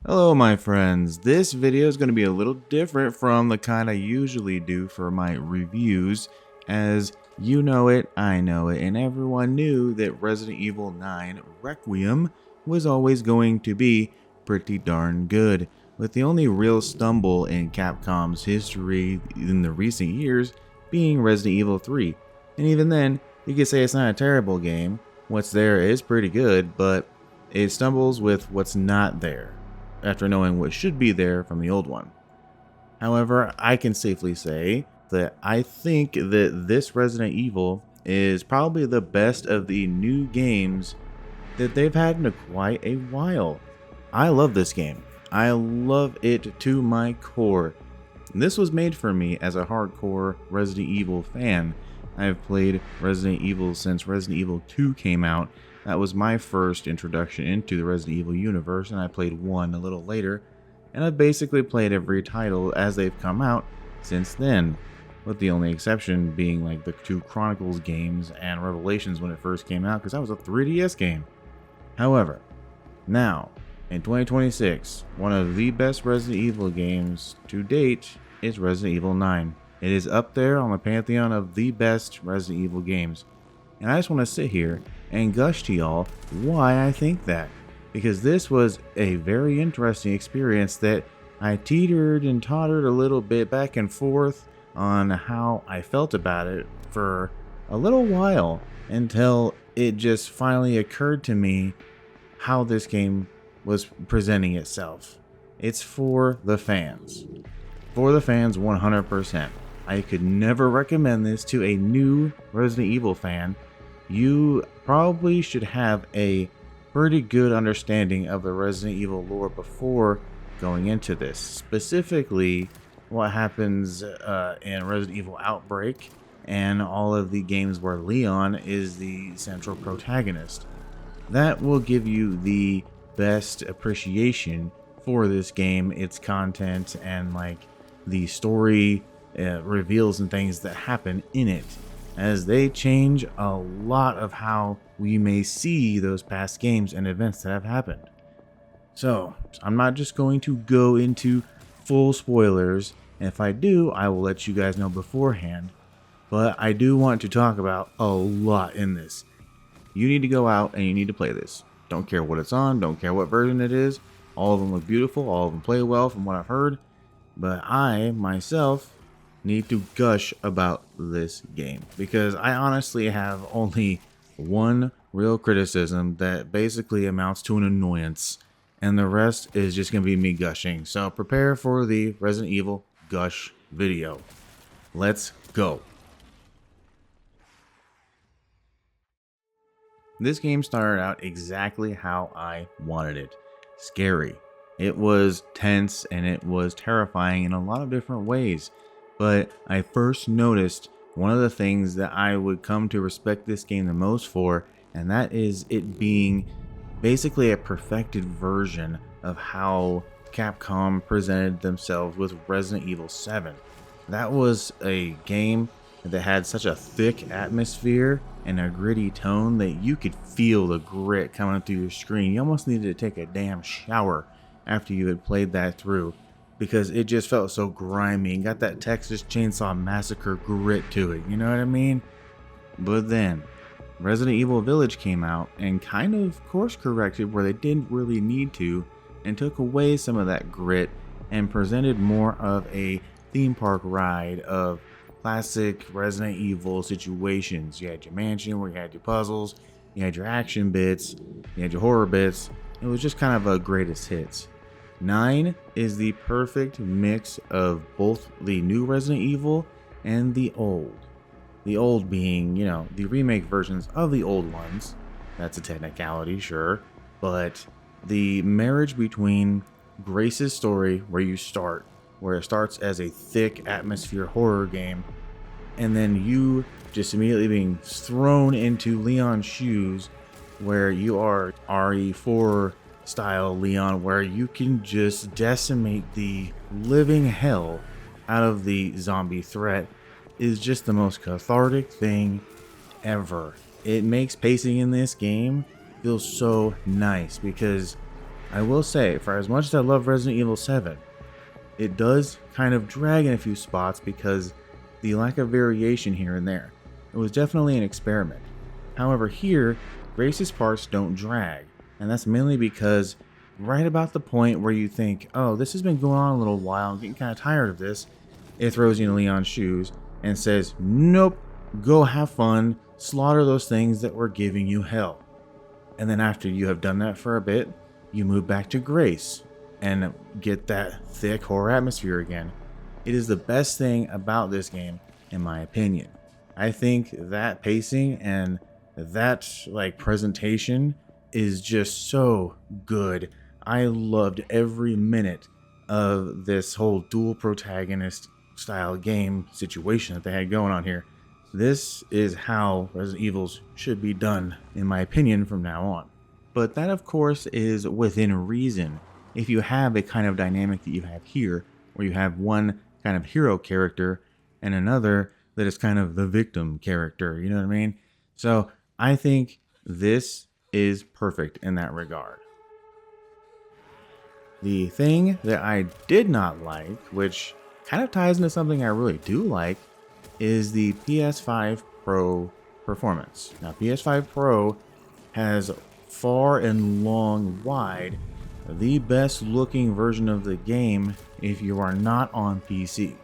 Hello my friends, this video is going to be a little different from the kind I usually do for my reviews, as you know it, I know it, and everyone knew that Resident Evil 9 Requiem was always going to be pretty darn good, with the only real stumble in Capcom's history in the recent years being Resident Evil 3, and even then, you could say it's not a terrible game. What's there is pretty good, but it stumbles with what's not there after knowing what should be there from the old one. However, I can safely say that I think that this Resident Evil is probably the best of the new games that they've had in quite a while. I love this game. I love it to my core. This was made for me as a hardcore Resident Evil fan. I've played Resident Evil since Resident Evil 2 came out. That was my first introduction into the Resident Evil universe, and I played 1 a little later, and I've basically played every title as they've come out since then, with the only exception being like the 2 Chronicles games and Revelations when it first came out, because that was a 3DS game. However, now, in 2026, one of the best Resident Evil games to date is Resident Evil 9. It is up there on the pantheon of the best Resident Evil games. And I just want to sit here and gush to y'all why I think that. Because this was a very interesting experience that I teetered and tottered a little bit back and forth on how I felt about it for a little while, until it just finally occurred to me how this game was presenting itself. It's for the fans. For the fans 100%. I could never recommend this to a new Resident Evil fan. You probably should have a pretty good understanding of the Resident Evil lore before going into this. Specifically, what happens in Resident Evil Outbreak and all of the games where Leon is the central protagonist. That will give you the best appreciation for this game, its content, and like the story reveals and things that happen in it, as they change a lot of how we may see those past games and events that have happened. So, I'm not just going to go into full spoilers, and if I do, I will let you guys know beforehand, but I do want to talk about a lot in this. You need to go out and you need to play this. Don't care what it's on, don't care what version it is. All of them look beautiful, all of them play well from what I've heard, but I, myself, need to gush about this game because I honestly have only one real criticism that basically amounts to an annoyance, and the rest is just going to be me gushing. So prepare for the Resident Evil gush video. Let's go. This game started out exactly how I wanted it. Scary. It was tense and it was terrifying in a lot of different ways. But I first noticed one of the things that I would come to respect this game the most for, and that is it being basically a perfected version of how Capcom presented themselves with Resident Evil 7. That was a game that had such a thick atmosphere and a gritty tone that you could feel the grit coming through your screen. You almost needed to take a damn shower after you had played that through, because it just felt so grimy and got that Texas Chainsaw Massacre grit to it, you know what I mean? But then, Resident Evil Village came out and kind of course corrected where they didn't really need to, and took away some of that grit and presented more of a theme park ride of classic Resident Evil situations. You had your mansion where you had your puzzles, you had your action bits, you had your horror bits. It was just kind of a greatest hits. 9 is the perfect mix of both the new Resident Evil and the old. The old being, you know, the remake versions of the old ones. That's a technicality, sure. But the marriage between Grace's story, where it starts as a thick atmosphere horror game, and then you just immediately being thrown into Leon's shoes, where you are RE4 style Leon, where you can just decimate the living hell out of the zombie threat, is just the most cathartic thing ever. It makes pacing in this game feel so nice because I will say, for as much as I love Resident Evil 7, it does kind of drag in a few spots because the lack of variation here and there. It was definitely an experiment. However, here, Grace's parts don't drag, and that's mainly because right about the point where you think, oh, this has been going on a little while, I'm getting kind of tired of this, it throws you in Leon's shoes and says, nope, go have fun, slaughter those things that were giving you hell. And then after you have done that for a bit, you move back to Grace and get that thick horror atmosphere again. It is the best thing about this game, in my opinion. I think that pacing and that presentation is just so good. I loved every minute of this whole dual protagonist style game situation that they had going on here. This is how Resident Evils should be done, in my opinion, from now on. But that, of course, is within reason. If you have a kind of dynamic that you have here, where you have one kind of hero character and another that is kind of the victim character, you know what I mean? So I think this is perfect in that regard. The thing that I did not like, which kind of ties into something I really do like, is the PS5 Pro performance. Now, PS5 Pro has far and long wide the best looking version of the game if you are not on PC.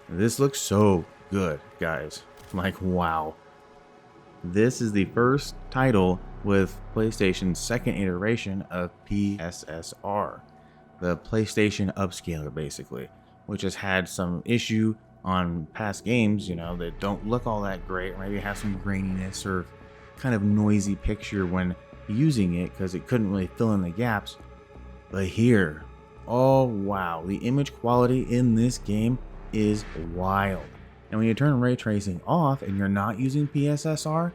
This looks so good, guys. Like, wow. This is the first title with PlayStation's second iteration of PSSR, the PlayStation upscaler basically, which has had some issue on past games, that don't look all that great, or maybe have some graininess or kind of noisy picture when using it because it couldn't really fill in the gaps. But here, oh wow, the image quality in this game is wild. And when you turn ray tracing off and you're not using PSSR,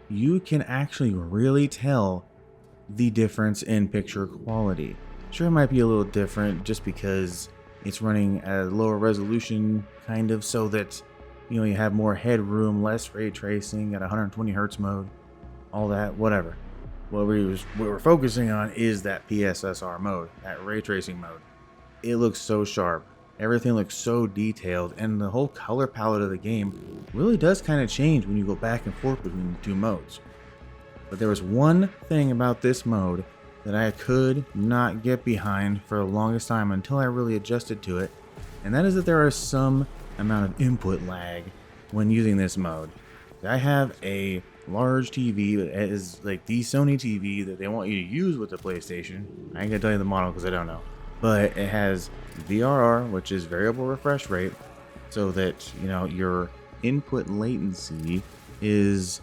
you can actually really tell the difference in picture quality. Sure, it might be a little different just because it's running at a lower resolution, kind of, so that you have more headroom, less ray tracing at 120 hertz mode, all that, whatever. What we're focusing on is that PSSR mode, that ray tracing mode. It looks so sharp. Everything looks so detailed, and the whole color palette of the game really does kind of change when you go back and forth between the two modes. But there was one thing about this mode that I could not get behind for the longest time until I really adjusted to it, and that is that there is some amount of input lag when using this mode. I have a large TV that is like the Sony TV that they want you to use with the PlayStation. I ain't gonna tell you the model because I don't know. But it has VRR, which is variable refresh rate, so that your input latency is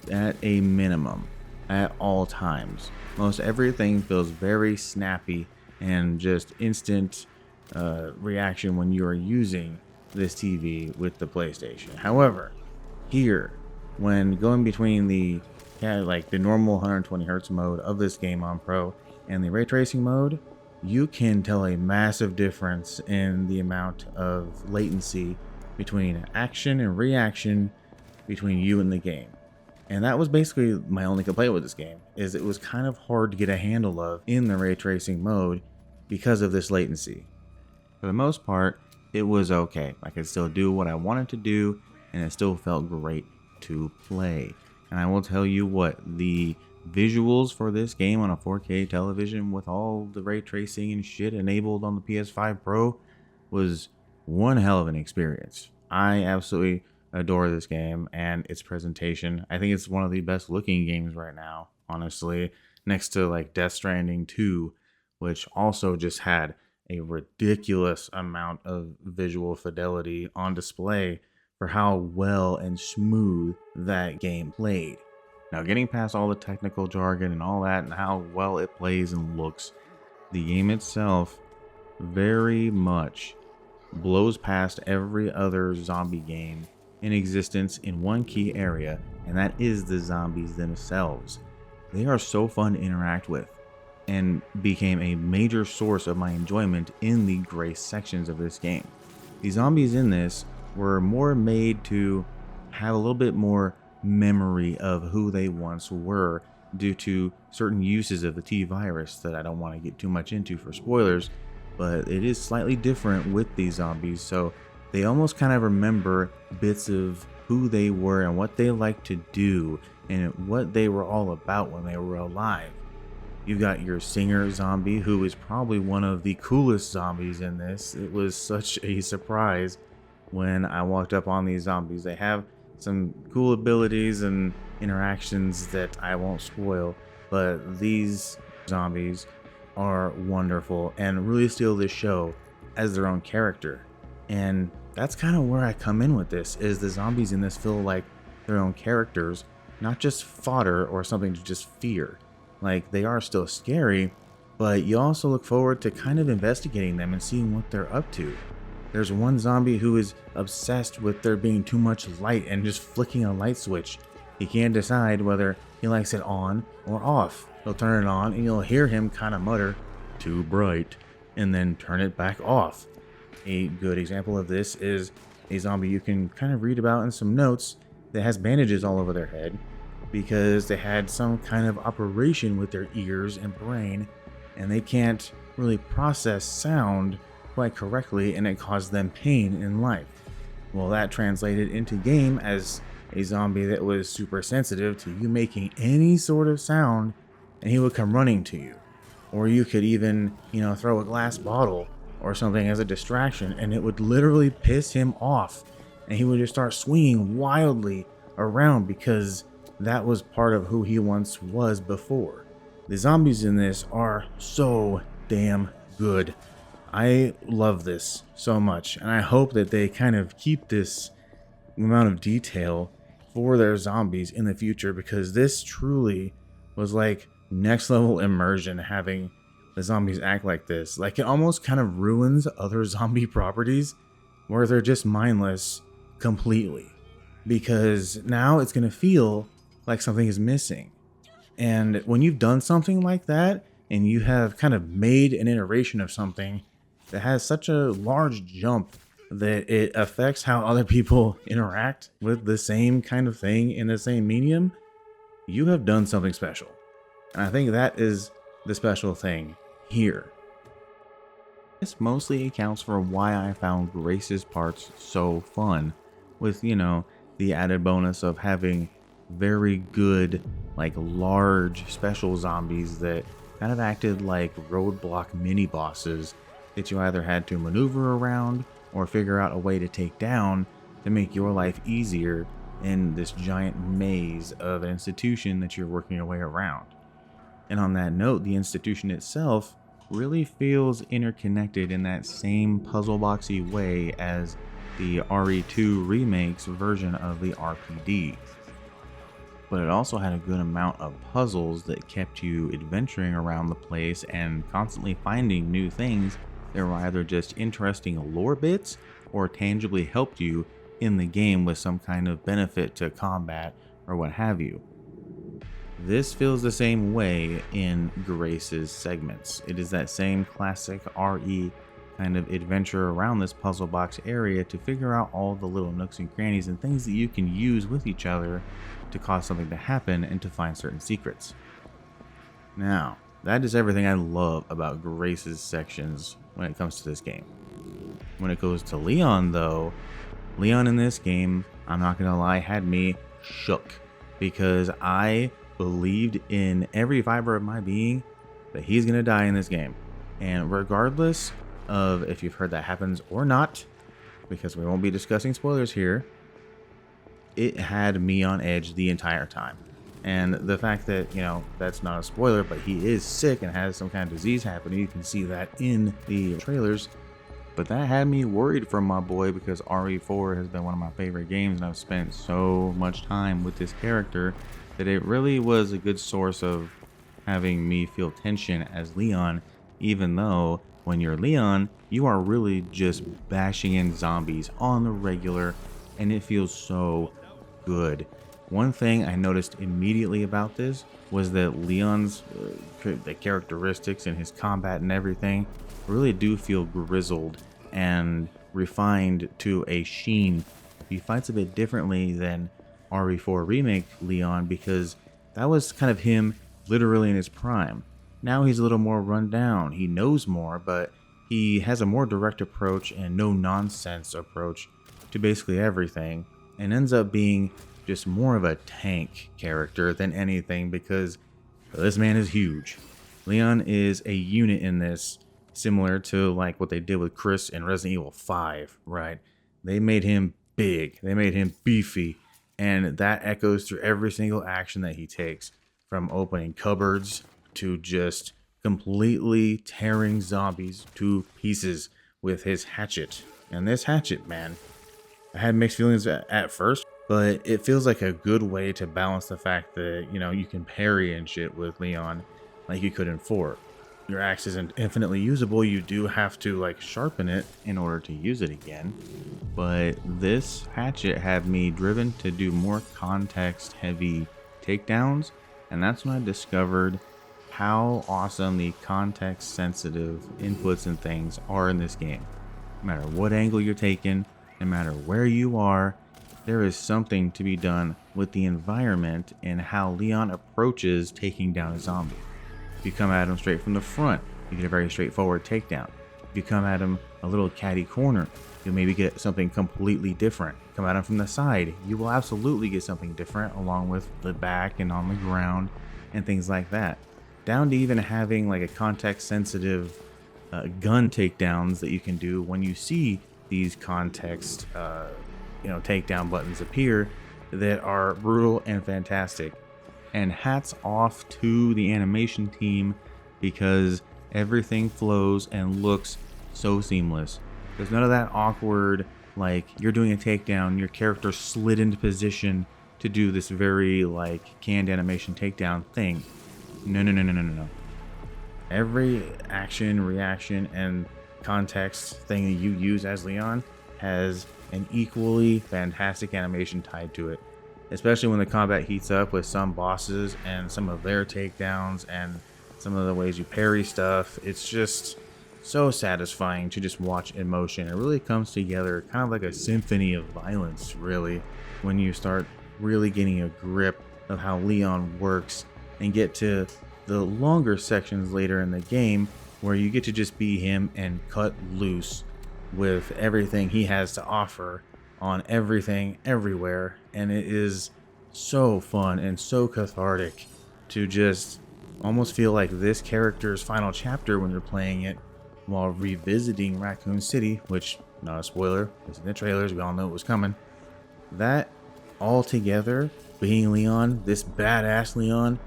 at a minimum at all times. Most everything feels very snappy and just instant reaction when you are using this TV with the PlayStation. However, here, when going between the normal 120 hertz mode of this game on Pro and the ray tracing mode, you can tell a massive difference in the amount of latency between action and reaction between you and the game. And that was basically my only complaint with this game, is it was kind of hard to get a handle of in the ray tracing mode because of this latency. For the most part, it was okay. I could still do what I wanted to do, and it still felt great to play. And I will tell you what, the visuals for this game on a 4K television with all the ray tracing and shit enabled on the PS5 Pro was one hell of an experience. I absolutely adore this game and its presentation. I think it's one of the best looking games right now, honestly, next to Death Stranding 2, which also just had a ridiculous amount of visual fidelity on display for how well and smooth that game played. Now, getting past all the technical jargon and all that and how well it plays and looks, the game itself very much blows past every other zombie game in existence in one key area, and that is the zombies themselves. They are so fun to interact with and became a major source of my enjoyment in the grace sections of this game. The zombies in this were more made to have a little bit more memory of who they once were due to certain uses of the T virus that I don't want to get too much into for spoilers, but it is slightly different with these zombies, so they almost kind of remember bits of who they were and what they like to do and what they were all about when they were alive. You got your singer zombie, who is probably one of the coolest zombies in this. It was such a surprise when I walked up on these zombies. They have some cool abilities and interactions that I won't spoil, but these zombies are wonderful and really steal this show as their own character. And that's kind of where I come in with this, is the zombies in this feel like their own characters, not just fodder or something to just fear. Like, they are still scary, but you also look forward to kind of investigating them and seeing what they're up to. There's one zombie who is obsessed with there being too much light and just flicking a light switch. He can't decide whether he likes it on or off. He'll turn it on and you'll hear him kind of mutter, "Too bright," and then turn it back off. A good example of this is a zombie you can kind of read about in some notes that has bandages all over their head because they had some kind of operation with their ears and brain, and they can't really process sound quite correctly, and it caused them pain in life. Well, that translated into game as a zombie that was super sensitive to you making any sort of sound, and he would come running to you. Or you could even, throw a glass bottle or something as a distraction, and it would literally piss him off, and he would just start swinging wildly around because that was part of who he once was before. The zombies in this are so damn good. I love this so much, and I hope that they kind of keep this amount of detail for their zombies in the future, because this truly was like next level immersion, having the zombies act like this. Like, it almost kind of ruins other zombie properties where they're just mindless completely, because now it's going to feel like something is missing. And when you've done something like that and you have kind of made an iteration of something that has such a large jump that it affects how other people interact with the same kind of thing in the same medium, you have done something special. And I think that is the special thing here. This mostly accounts for why I found Grace's parts so fun, with, the added bonus of having very good, like, large special zombies that kind of acted like roadblock mini bosses that you either had to maneuver around or figure out a way to take down to make your life easier in this giant maze of an institution that you're working your way around. And on that note, the institution itself really feels interconnected in that same puzzle boxy way as the RE2 remake's version of the RPD. But it also had a good amount of puzzles that kept you adventuring around the place and constantly finding new things that were either just interesting lore bits or tangibly helped you in the game with some kind of benefit to combat or what have you. This feels the same way in Grace's segments. It is that same classic RE kind of adventure around this puzzle box area to figure out all the little nooks and crannies and things that you can use with each other to cause something to happen and to find certain secrets. Now, that is everything I love about Grace's sections when it comes to this game. When it goes to Leon, though, Leon in this game, I'm not gonna lie, had me shook, because I believed in every fiber of my being that he's gonna die in this game. And regardless of if you've heard that happens or not, because we won't be discussing spoilers here, it had me on edge the entire time. And the fact that, that's not a spoiler, but he is sick and has some kind of disease happening, you can see that in the trailers. But that had me worried for my boy, because RE4 has been one of my favorite games, and I've spent so much time with this character that it really was a good source of having me feel tension as Leon, even though when you're Leon, you are really just bashing in zombies on the regular, and it feels so good. One thing I noticed immediately about this was that Leon's the characteristics and his combat and everything really do feel grizzled and refined to a sheen. He fights a bit differently than RE4 Remake Leon, because that was kind of him literally in his prime. Now he's a little more run down. He knows more, but he has a more direct approach and no nonsense approach to basically everything, and ends up being just more of a tank character than anything because this man is huge. Leon is a unit in this, similar to like what they did with Chris in Resident Evil 5, right? They made him big, they made him beefy, and that echoes through every single action that he takes, from opening cupboards to just completely tearing zombies to pieces with his hatchet. And this hatchet, man, I had mixed feelings at first, but it feels like a good way to balance the fact that, you know, you can parry and shit with Leon like you could in 4. Your axe isn't infinitely usable. You do have to like sharpen it in order to use it again. But this hatchet had me driven to do more context heavy takedowns, and that's when I discovered how awesome the context sensitive inputs and things are in this game. No matter what angle you're taking, no matter where you are, there is something to be done with the environment and how Leon approaches taking down a zombie. If you come at him straight from the front, you get a very straightforward takedown. If you come at him a little catty corner, you'll maybe get something completely different. Come at him from the side, you will absolutely get something different, along with the back and on the ground and things like that. Down to even having like a context sensitive gun takedowns that you can do when you see these context takedown buttons appear that are brutal and fantastic. And hats off to the animation team, because everything flows and looks so seamless. There's none of that awkward, like you're doing a takedown, your character slid into position to do this very like canned animation takedown thing. No. Every action, reaction, and context thing that you use as Leon has an equally fantastic animation tied to it. Especially when the combat heats up with some bosses and some of their takedowns and some of the ways you parry stuff. It's just so satisfying to just watch in motion. It really comes together kind of like a symphony of violence, really, when you start really getting a grip of how Leon works and get to the longer sections later in the game where you get to just be him and cut loose with everything he has to offer on everything everywhere. And it is so fun and so cathartic to just almost feel like this character's final chapter when you're playing it while revisiting Raccoon City, which, not a spoiler, it's in the trailers, we all know it was coming. That all together, being Leon, this badass Leon,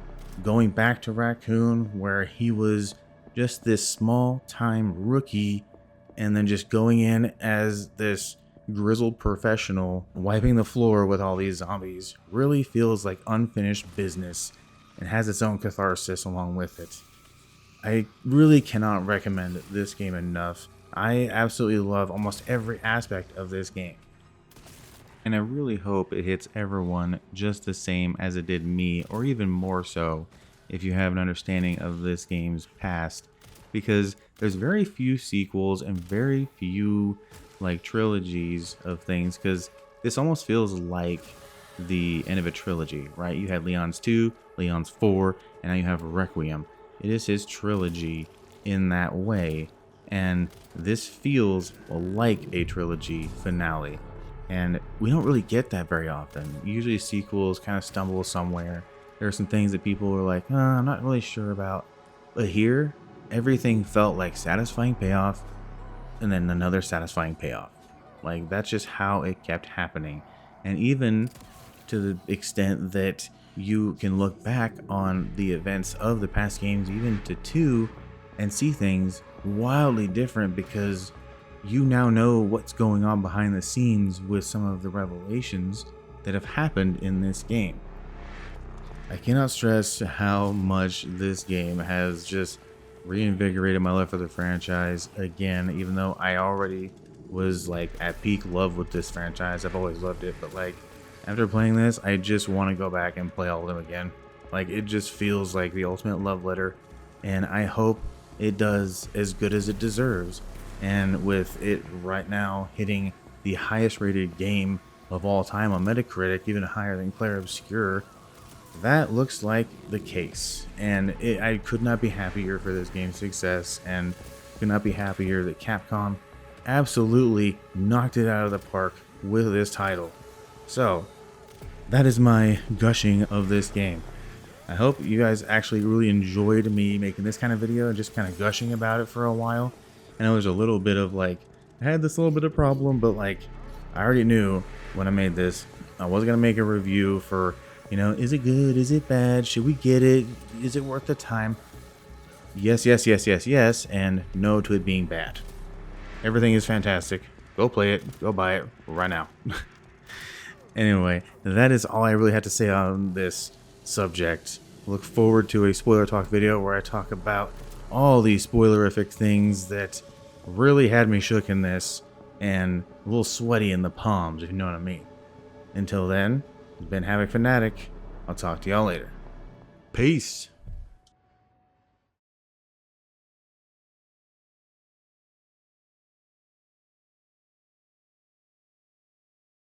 going back to Raccoon where he was just this small time rookie, and then just going in as this grizzled professional wiping the floor with all these zombies, really feels like unfinished business and has its own catharsis along with it. I really cannot recommend this game enough. I absolutely love almost every aspect of this game, and I really hope it hits everyone just the same as it did me, or even more so if you have an understanding of this game's past, because there's very few sequels and very few like trilogies of things, because this almost feels like the end of a trilogy, right? You had Leon's 2, Leon's 4, and now you have Requiem. It is his trilogy in that way, and this feels like a trilogy finale, and we don't really get that very often. Usually sequels kind of stumble somewhere. There are some things that people are like, I'm not really sure about, but here everything felt like satisfying payoff and then another satisfying payoff. Like, that's just how it kept happening. And even to the extent that you can look back on the events of the past games, even to 2, and see things wildly different, because you now know what's going on behind the scenes with some of the revelations that have happened in this game. I cannot stress how much this game has just reinvigorated my love for the franchise again, even though I already was like at peak love with this franchise. I've always loved it, but like after playing this, I just want to go back and play all of them again. Like, it just feels like the ultimate love letter, and I hope it does as good as it deserves. And with it right now hitting the highest rated game of all time on Metacritic, even higher than Clair Obscur, that looks like the case. And I could not be happier for this game's success, and could not be happier that Capcom absolutely knocked it out of the park with this title. So, that is my gushing of this game. I hope you guys actually really enjoyed me making this kind of video and just kind of gushing about it for a while. I know there's a little bit of like, I had this little bit of problem, but like, I already knew when I made this, I wasn't going to make a review for, you know, is it good? Is it bad? Should we get it? Is it worth the time? Yes, yes, yes, yes, yes, and no to it being bad. Everything is fantastic. Go play it. Go buy it right now. Anyway, that is all I really had to say on this subject. Look forward to a spoiler talk video where I talk about all these spoilerific things that really had me shook in this and a little sweaty in the palms, if you know what I mean. Until then, it's been Havoc Fanatic. I'll talk to y'all later. Peace.